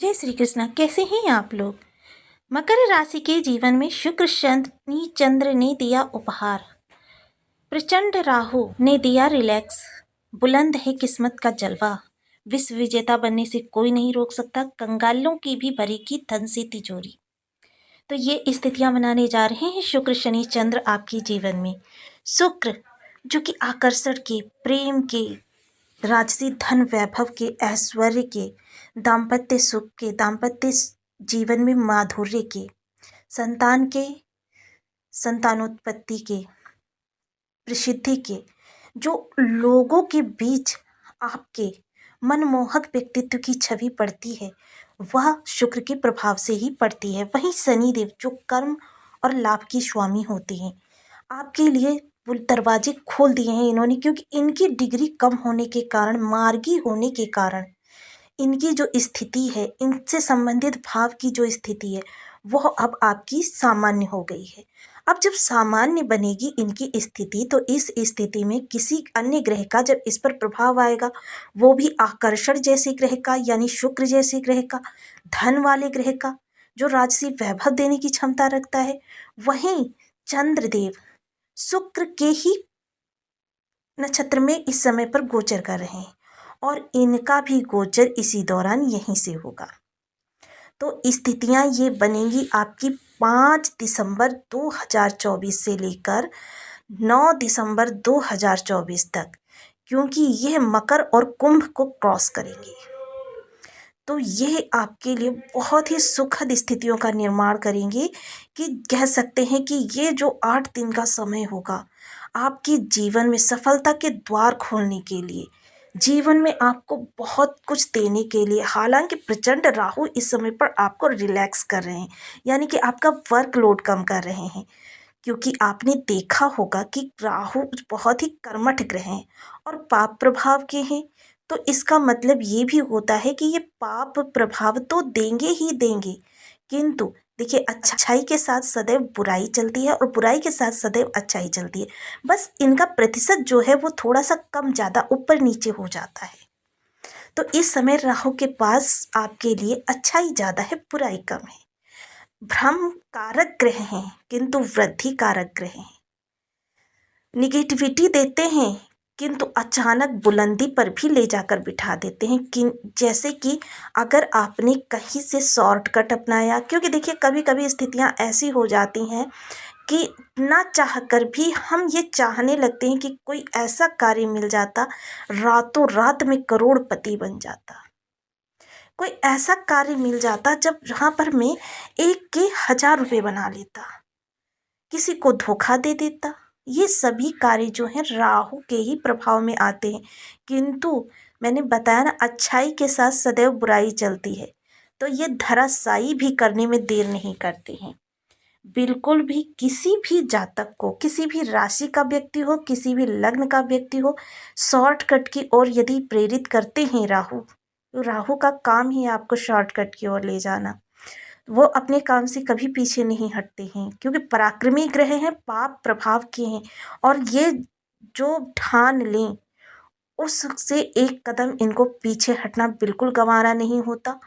जय श्री कृष्णा। कैसे हैं आप लोग। मकर राशि के जीवन में शुक्र शनि चंद्र ने दिया उपहार, प्रचंड राहु ने दिया रिलैक्स, बुलंद है किस्मत का जलवा, विश्व विजेता बनने से कोई नहीं रोक सकता, कंगालों की भी भरेगी धन से तिजोरी। तो ये स्थितियां बनाने जा रहे हैं शुक्र शनि चंद्र आपके जीवन में। शुक्र जो कि आकर्षण के, प्रेम के, राजसी धन वैभव के, ऐश्वर्य के, दाम्पत्य सुख के, दाम्पत्य जीवन में माधुर्य के, संतान के, संतानोत्पत्ति के, प्रसिद्धि के, जो लोगों के बीच आपके मनमोहक व्यक्तित्व की छवि पड़ती है वह शुक्र के प्रभाव से ही पड़ती है। वहीं शनिदेव जो कर्म और लाभ के स्वामी होते हैं, आपके लिए वो दरवाजे खोल दिए हैं इन्होंने, क्योंकि इनकी डिग्री कम होने के कारण, मार्गी होने के कारण, इनकी जो स्थिति है, इनसे संबंधित भाव की जो स्थिति है वह अब आपकी सामान्य हो गई है। अब जब सामान्य बनेगी इनकी स्थिति, तो इस स्थिति में किसी अन्य ग्रह का जब इस पर प्रभाव आएगा, वो भी आकर्षण जैसे ग्रह का, यानी शुक्र जैसे ग्रह का, धन वाले ग्रह का, जो राजसी वैभव देने की क्षमता रखता है, वहीं चंद्रदेव शुक्र के ही नक्षत्र में इस समय पर गोचर कर रहे हैं और इनका भी गोचर इसी दौरान यहीं से होगा। तो स्थितियां ये बनेंगी आपकी 5 दिसंबर 2024 से लेकर 9 दिसंबर 2024 तक, क्योंकि यह मकर और कुंभ को क्रॉस करेंगे। तो यह आपके लिए बहुत ही सुखद स्थितियों का निर्माण करेंगे कि कह सकते हैं कि ये जो 8 दिन का समय होगा आपके जीवन में सफलता के द्वार खोलने के लिए, जीवन में आपको बहुत कुछ देने के लिए। हालांकि प्रचंड राहु इस समय पर आपको रिलैक्स कर रहे हैं, यानी कि आपका वर्कलोड कम कर रहे हैं, क्योंकि आपने देखा होगा कि राहु बहुत ही कर्मठ ग्रह हैं और पाप प्रभाव के हैं। तो इसका मतलब ये भी होता है कि ये पाप प्रभाव तो देंगे ही देंगे, किंतु देखिए अच्छाई के साथ सदैव बुराई चलती है और बुराई के साथ सदैव अच्छाई चलती है। बस इनका प्रतिशत जो है वो थोड़ा सा कम ज़्यादा ऊपर नीचे हो जाता है। तो इस समय राहु के पास आपके लिए अच्छाई ज़्यादा है, बुराई कम है। भ्रम कारक ग्रह हैं किंतु वृद्धि कारक ग्रह हैं। निगेटिविटी देते हैं किंतु अचानक बुलंदी पर भी ले जाकर बिठा देते हैं कि जैसे कि अगर आपने कहीं से शॉर्टकट अपनाया, क्योंकि देखिए कभी कभी स्थितियां ऐसी हो जाती हैं कि ना चाह कर भी हम ये चाहने लगते हैं कि कोई ऐसा कार्य मिल जाता, रातों रात में करोड़पति बन जाता, कोई ऐसा कार्य मिल जाता जब जहाँ पर मैं एक के 1000 रुपये बना लेता, किसी को धोखा दे देता। ये सभी कार्य जो हैं राहु के ही प्रभाव में आते हैं, किंतु मैंने बताया ना अच्छाई के साथ सदैव बुराई चलती है, तो ये धराशायी भी करने में देर नहीं करते हैं। बिल्कुल भी किसी भी जातक को, किसी भी राशि का व्यक्ति हो, किसी भी लग्न का व्यक्ति हो, शॉर्टकट की ओर यदि प्रेरित करते हैं राहु, तो राहु का काम ही आपको शॉर्टकट की ओर ले जाना। वो अपने काम से कभी पीछे नहीं हटते हैं, क्योंकि पराक्रमी ग्रह हैं, पाप प्रभाव के हैं, और ये जो ठान लें उससे एक कदम इनको पीछे हटना बिल्कुल गंवारा नहीं होता।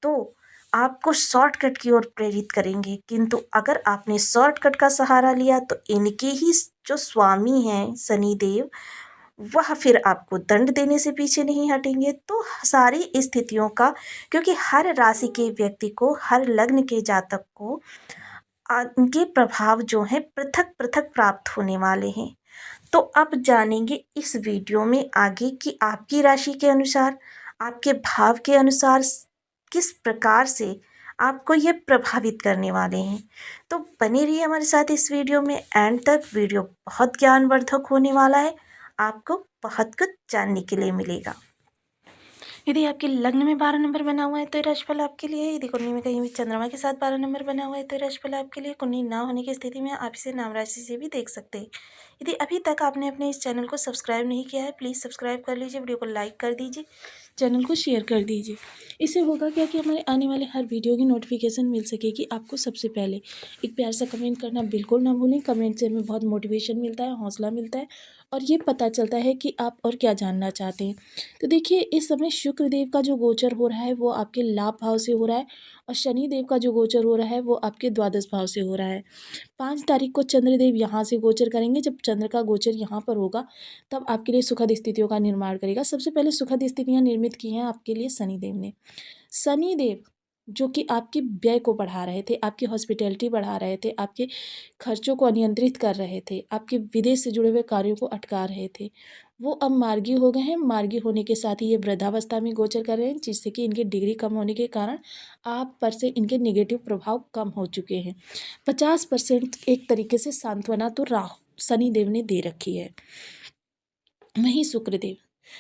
तो आपको शॉर्टकट की ओर प्रेरित करेंगे, किंतु अगर आपने शॉर्टकट का सहारा लिया तो इनके ही जो स्वामी हैं शनिदेव, वह फिर आपको दंड देने से पीछे नहीं हटेंगे। तो सारी स्थितियों का, क्योंकि हर राशि के व्यक्ति को, हर लग्न के जातक को उनके प्रभाव जो हैं पृथक पृथक प्राप्त होने वाले हैं। तो अब जानेंगे इस वीडियो में आगे कि आपकी राशि के अनुसार, आपके भाव के अनुसार किस प्रकार से आपको ये प्रभावित करने वाले हैं। तो बने रहिए हमारे साथ इस वीडियो में एंड तक। वीडियो बहुत ज्ञानवर्धक होने वाला है, आपको बहुत कुछ जानने के लिए मिलेगा। यदि आपके लग्न में 12 नंबर बना हुआ है तो राशिफल आपके लिए है। यदि कुंडली में कहीं भी चंद्रमा के साथ 12 नंबर बना हुआ है तो राशिफल आपके लिए। कुंडली ना होने की स्थिति में आप इसे नाम राशि से भी देख सकते हैं। यदि अभी तक आपने अपने इस चैनल को सब्सक्राइब नहीं किया है, प्लीज़ सब्सक्राइब कर लीजिए, वीडियो को लाइक कर दीजिए, चैनल को शेयर कर दीजिए। इससे होगा क्या कि हमारे आने वाले हर वीडियो की नोटिफिकेशन मिल सकेगी आपको सबसे पहले। एक प्यार सा कमेंट करना बिल्कुल ना भूलें, कमेंट से हमें बहुत मोटिवेशन मिलता है, हौसला मिलता है और ये पता चलता है कि आप और क्या जानना चाहते हैं। तो देखिए इस समय शुक्रदेव का जो गोचर हो रहा है वो आपके लाभ भाव से हो रहा है और शनिदेव का जो गोचर हो रहा है वो आपके द्वादश भाव से हो रहा है। 5 तारीख को चंद्रदेव यहाँ से गोचर करेंगे। जब चंद्र का गोचर यहाँ पर होगा तब आपके लिए सुखद स्थितियों का निर्माण करेगा। सबसे पहले सुखद स्थितियाँ निर्मित की हैं आपके लिए शनिदेव ने। शनिदेव जो कि आपके व्यय को बढ़ा रहे थे, आपकी हॉस्पिटैलिटी बढ़ा रहे थे, आपके खर्चों को नियंत्रित कर रहे थे, आपके विदेश से जुड़े हुए कार्यों को अटका रहे थे, वो अब मार्गी हो गए हैं। मार्गी होने के साथ ही ये वृद्धावस्था में गोचर कर रहे हैं, जिससे कि इनकी डिग्री कम होने के कारण आप पर से इनके नेगेटिव प्रभाव कम हो चुके हैं। 50% एक तरीके से सांत्वना तो शनिदेव ने दे रखी है। वहीं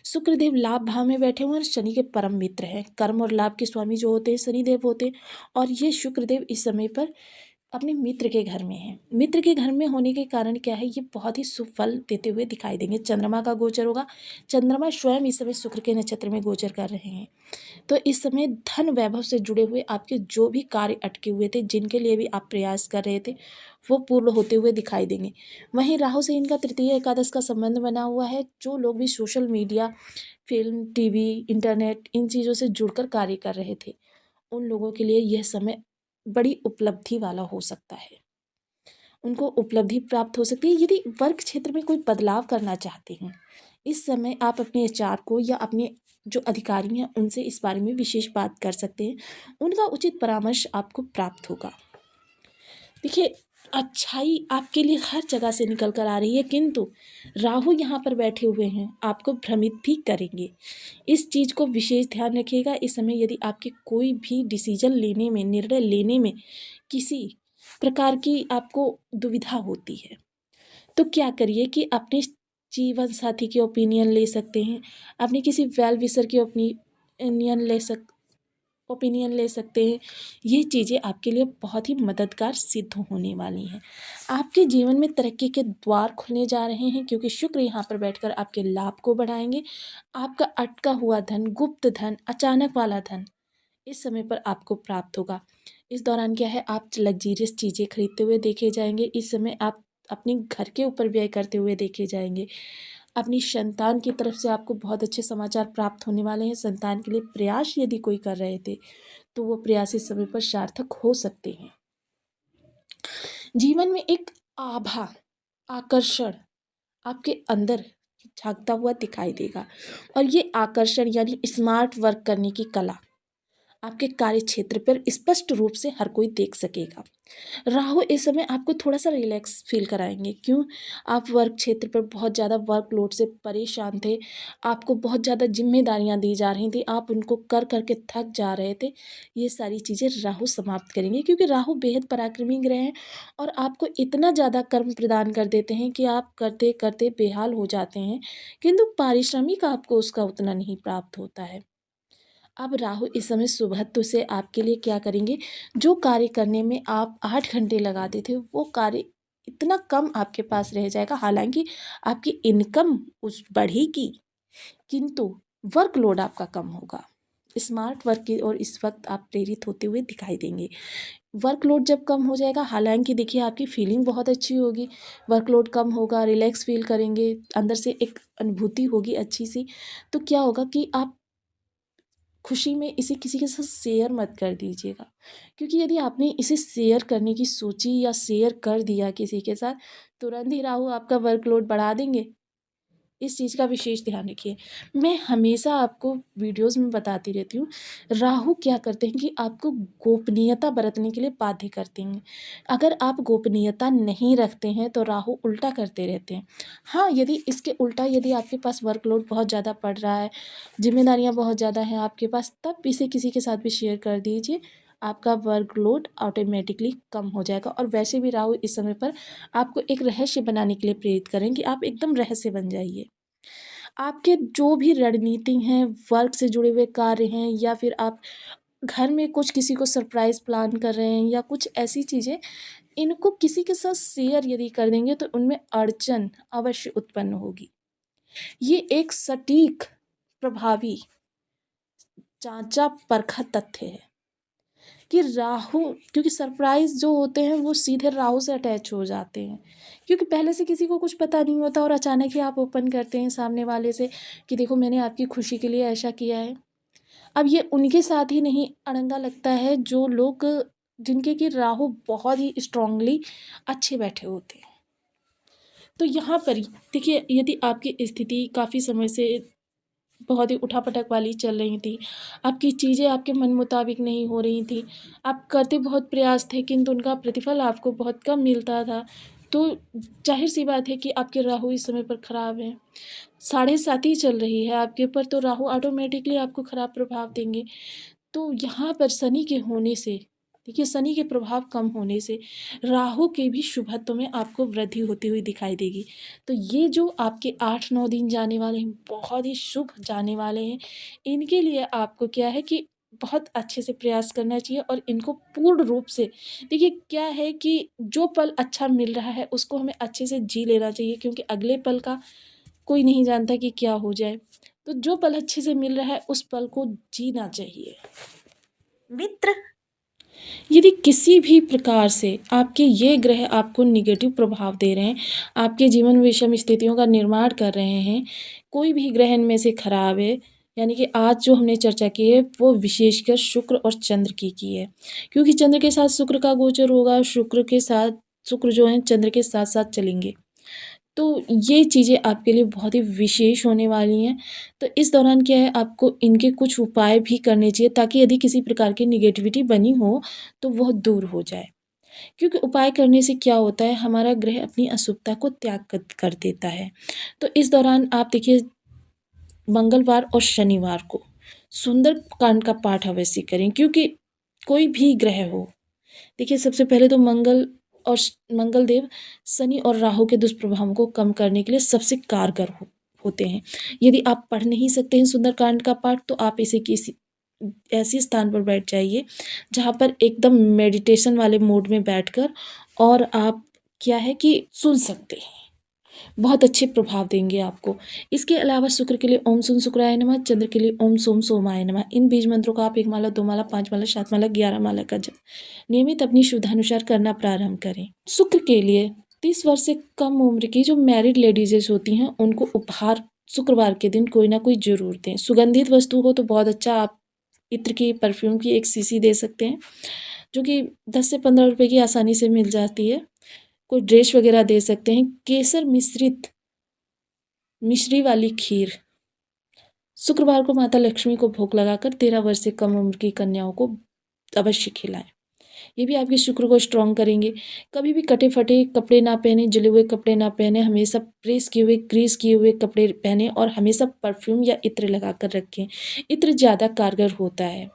शुक्रदेव लाभ भाव में बैठे हुए हैं और शनि के परम मित्र हैं। कर्म और लाभ के स्वामी जो होते हैं शनिदेव होते हैं और ये शुक्रदेव इस समय पर अपने मित्र के घर में हैं। मित्र के घर में होने के कारण क्या है, ये बहुत ही शुभ फल देते हुए दिखाई देंगे। चंद्रमा का गोचर होगा। चंद्रमा स्वयं इस समय शुक्र के नक्षत्र में गोचर कर रहे हैं। तो इस समय धन वैभव से जुड़े हुए आपके जो भी कार्य अटके हुए थे, जिनके लिए भी आप प्रयास कर रहे थे, वो पूर्ण होते हुए दिखाई देंगे। वहीं राहु से इनका तृतीय एकादश का संबंध बना हुआ है। जो लोग भी social media, film, TV, internet in चीज़ों से जुड़कर कार्य कर रहे थे, उन लोगों के लिए यह समय बड़ी उपलब्धि वाला हो सकता है। उनको उपलब्धि प्राप्त हो सकती है। यदि वर्क क्षेत्र में कोई बदलाव करना चाहते हैं, इस समय आप अपने एचआर को या अपने जो अधिकारी हैं उनसे इस बारे में विशेष बात कर सकते हैं। उनका उचित परामर्श आपको प्राप्त होगा। देखिए अच्छाई आपके लिए हर जगह से निकल कर आ रही है, किंतु राहु यहाँ पर बैठे हुए हैं, आपको भ्रमित भी करेंगे। इस चीज़ को विशेष ध्यान रखिएगा। इस समय यदि आपके कोई भी डिसीजन लेने में, निर्णय लेने में किसी प्रकार की आपको दुविधा होती है, तो क्या करिए कि अपने जीवन साथी के ओपिनियन ले सकते हैं, अपने किसी वेल विशर के ओपिनियन ले सकते हैं। ये चीज़ें आपके लिए बहुत ही मददगार सिद्ध होने वाली हैं। आपके जीवन में तरक्की के द्वार खुलने जा रहे हैं, क्योंकि शुक्र यहाँ पर बैठकर आपके लाभ को बढ़ाएंगे। आपका अटका हुआ धन, गुप्त धन, अचानक वाला धन इस समय पर आपको प्राप्त होगा। इस दौरान क्या है, आप लग्जीरियस चीज़ें खरीदते हुए देखे जाएंगे। इस समय आप अपने घर के ऊपर व्यय करते हुए देखे जाएंगे। अपनी संतान की तरफ से आपको बहुत अच्छे समाचार प्राप्त होने वाले हैं। संतान के लिए प्रयास यदि कोई कर रहे थे, तो वो प्रयास इस समय पर सार्थक हो सकते हैं। जीवन में एक आभा, आकर्षण आपके अंदर झांकता हुआ दिखाई देगा और ये आकर्षण यानी स्मार्ट वर्क करने की कला आपके कार्य क्षेत्र पर स्पष्ट रूप से हर कोई देख सकेगा। राहु इस समय आपको थोड़ा सा रिलैक्स फील कराएंगे। क्यों? आप वर्क क्षेत्र पर बहुत ज़्यादा वर्कलोड से परेशान थे, आपको बहुत ज़्यादा जिम्मेदारियां दी जा रही थी, आप उनको कर करके थक जा रहे थे। ये सारी चीज़ें राहु समाप्त करेंगे, क्योंकि राहु बेहद पराक्रमी ग्रह हैं और आपको इतना ज़्यादा कर्म प्रदान कर देते हैं कि आप करते करते बेहाल हो जाते हैं, किंतु पारिश्रमिक आपको उसका उतना नहीं प्राप्त होता है। अब राहु इस समय सुबह से आपके लिए क्या करेंगे, जो कार्य करने में आप 8 घंटे लगाते थे, वो कार्य इतना कम आपके पास रह जाएगा। हालांकि आपकी इनकम उस बढ़ेगी, किंतु वर्कलोड आपका कम होगा। स्मार्ट वर्क की और इस वक्त आप प्रेरित होते हुए दिखाई देंगे। वर्कलोड जब कम हो जाएगा, हालांकि देखिए आपकी फीलिंग बहुत अच्छी होगी, वर्कलोड कम होगा, रिलैक्स फील करेंगे, अंदर से एक अनुभूति होगी अच्छी सी। तो क्या होगा कि आप खुशी में इसे किसी के साथ शेयर मत कर दीजिएगा, क्योंकि यदि आपने इसे शेयर करने की सोची या शेयर कर दिया किसी के साथ, तुरंत ही राहु आपका वर्कलोड बढ़ा देंगे। इस चीज़ का विशेष ध्यान रखिए। मैं हमेशा आपको वीडियोज़ में बताती रहती हूँ, राहु क्या करते हैं कि आपको गोपनीयता बरतने के लिए बाध्य करते हैं। अगर आप गोपनीयता नहीं रखते हैं तो राहु उल्टा करते रहते हैं। हाँ, यदि इसके उल्टा यदि आपके पास वर्कलोड बहुत ज़्यादा पड़ रहा है, जिम्मेदारियाँ बहुत ज़्यादा हैं आपके पास, तब इसे किसी के साथ भी शेयर कर दीजिए। आपका वर्कलोड ऑटोमेटिकली कम हो जाएगा। और वैसे भी राहु इस समय पर आपको एक रहस्य बनाने के लिए प्रेरित करें कि आप एकदम रहस्य बन जाइए। आपके जो भी रणनीति हैं, वर्क से जुड़े हुए कार्य हैं, या फिर आप घर में कुछ किसी को सरप्राइज़ प्लान कर रहे हैं या कुछ ऐसी चीज़ें, इनको किसी के साथ शेयर यदि कर देंगे तो उनमें अड़चन अवश्य उत्पन्न होगी। ये एक सटीक, प्रभावी, जाँचा परखा तथ्य है। कि राहु, क्योंकि सरप्राइज़ जो होते हैं वो सीधे राहु से अटैच हो जाते हैं, क्योंकि पहले से किसी को कुछ पता नहीं होता और अचानक ही आप ओपन करते हैं सामने वाले से कि देखो मैंने आपकी खुशी के लिए ऐसा किया है। अब ये उनके साथ ही नहीं अड़ंगा लगता है जो लोग, जिनके कि राहु बहुत ही स्ट्रांगली अच्छे बैठे होते हैं। तो यहाँ पर ही देखिए, यदि आपकी स्थिति काफ़ी समय से बहुत ही उठापटक वाली चल रही थी, आपकी चीज़ें आपके मन मुताबिक नहीं हो रही थी, आप करते बहुत प्रयास थे किंतु उनका प्रतिफल आपको बहुत कम मिलता था, तो जाहिर सी बात है कि आपके राहु इस समय पर ख़राब हैं। 7.5 ही चल रही है आपके ऊपर, तो राहु ऑटोमेटिकली आपको ख़राब प्रभाव देंगे। तो यहाँ पर शनि के होने से, देखिए शनि के प्रभाव कम होने से राहु के भी शुभत्व में आपको वृद्धि होती हुई दिखाई देगी। तो ये जो आपके 8-9 दिन जाने वाले हैं, बहुत ही शुभ जाने वाले हैं। इनके लिए आपको क्या है कि बहुत अच्छे से प्रयास करना चाहिए और इनको पूर्ण रूप से, देखिए क्या है कि जो पल अच्छा मिल रहा है उसको हमें अच्छे से जी लेना चाहिए, क्योंकि अगले पल का कोई नहीं जानता कि क्या हो जाए। तो जो पल अच्छे से मिल रहा है उस पल को जीना चाहिए। मित्र, यदि किसी भी प्रकार से आपके ये ग्रह आपको निगेटिव प्रभाव दे रहे हैं, आपके जीवन में विषम स्थितियों का निर्माण कर रहे हैं, कोई भी ग्रह इनमें से खराब है, यानी कि आज जो हमने चर्चा की है वो विशेषकर शुक्र और चंद्र की है, क्योंकि चंद्र के साथ शुक्र का गोचर होगा, शुक्र जो है चंद्र के साथ साथ चलेंगे। तो ये चीज़ें आपके लिए बहुत ही विशेष होने वाली हैं। तो इस दौरान क्या है, आपको इनके कुछ उपाय भी करने चाहिए, ताकि यदि किसी प्रकार की नेगेटिविटी बनी हो तो वह दूर हो जाए। क्योंकि उपाय करने से क्या होता है, हमारा ग्रह अपनी अशुभता को त्याग कर देता है। तो इस दौरान आप देखिए, मंगलवार और शनिवार को सुंदर कांड का पाठ अवश्य करें, क्योंकि कोई भी ग्रह हो, देखिए सबसे पहले तो मंगल देव शनि और राहु के दुष्प्रभावों को कम करने के लिए सबसे कारगर होते हैं। यदि आप पढ़ नहीं सकते हैं सुंदरकांड का पाठ, तो आप इसे किसी ऐसे स्थान पर बैठ जाइए जहाँ पर एकदम मेडिटेशन वाले मोड में बैठकर और आप क्या है कि सुन सकते हैं। बहुत अच्छे प्रभाव देंगे आपको। इसके अलावा शुक्र के लिए ओम सुन शुक्राय नमः, चंद्र के लिए ओम सोम सोमाय नमः। इन बीज मंत्रों का आप 1 माला, 2 माला, 5 माला, 7 माला, 11 माला का जप नियमित अपनी सुविधानुसार करना प्रारंभ करें। शुक्र के लिए 30 वर्ष से कम उम्र की जो मैरिड लेडीजेस होती हैं, उनको उपहार शुक्रवार के दिन कोई ना कोई ज़रूर दें। सुगंधित वस्तु हो तो बहुत अच्छा, आप इत्र की, परफ्यूम की 1 शीशी दे सकते हैं, जो कि 10 से 15 रुपए की आसानी से मिल जाती है। कोई ड्रेस वगैरह दे सकते हैं। केसर मिश्रित मिश्री वाली खीर शुक्रवार को माता लक्ष्मी को भोग लगाकर 13 वर्ष से कम उम्र की कन्याओं को अवश्य खिलाएं। ये भी आपके शुक्र को स्ट्रॉन्ग करेंगे। कभी भी कटे फटे कपड़े ना पहने, जले हुए कपड़े ना पहने, हमेशा प्रेस किए हुए, ग्रीस किए हुए कपड़े पहने और हमेशा परफ्यूम या इत्र लगा कर रखें। इत्र ज़्यादा कारगर होता है।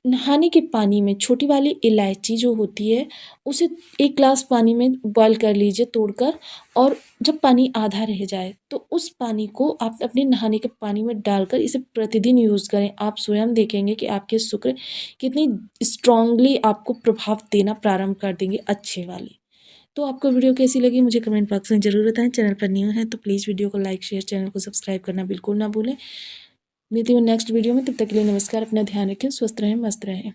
नहाने के पानी में छोटी वाली इलायची जो होती है, उसे 1 ग्लास पानी में बॉयल कर लीजिए तोड़कर, और जब पानी आधा रह जाए तो उस पानी को आप अपने नहाने के पानी में डालकर इसे प्रतिदिन यूज़ करें। आप स्वयं देखेंगे कि आपके शुक्र कितनी स्ट्रांगली आपको प्रभाव देना प्रारंभ कर देंगे, अच्छे वाले। तो आपको वीडियो कैसी लगी मुझे कमेंट बॉक्स में ज़रूर बताएं। चैनल पर न्यू हैं तो प्लीज़ वीडियो को लाइक, शेयर, चैनल को सब्सक्राइब करना बिल्कुल ना भूलें। मिलती हूँ नेक्स्ट वीडियो में, तब तक के लिए नमस्कार। अपना ध्यान रखें, स्वस्थ रहें, मस्त रहें।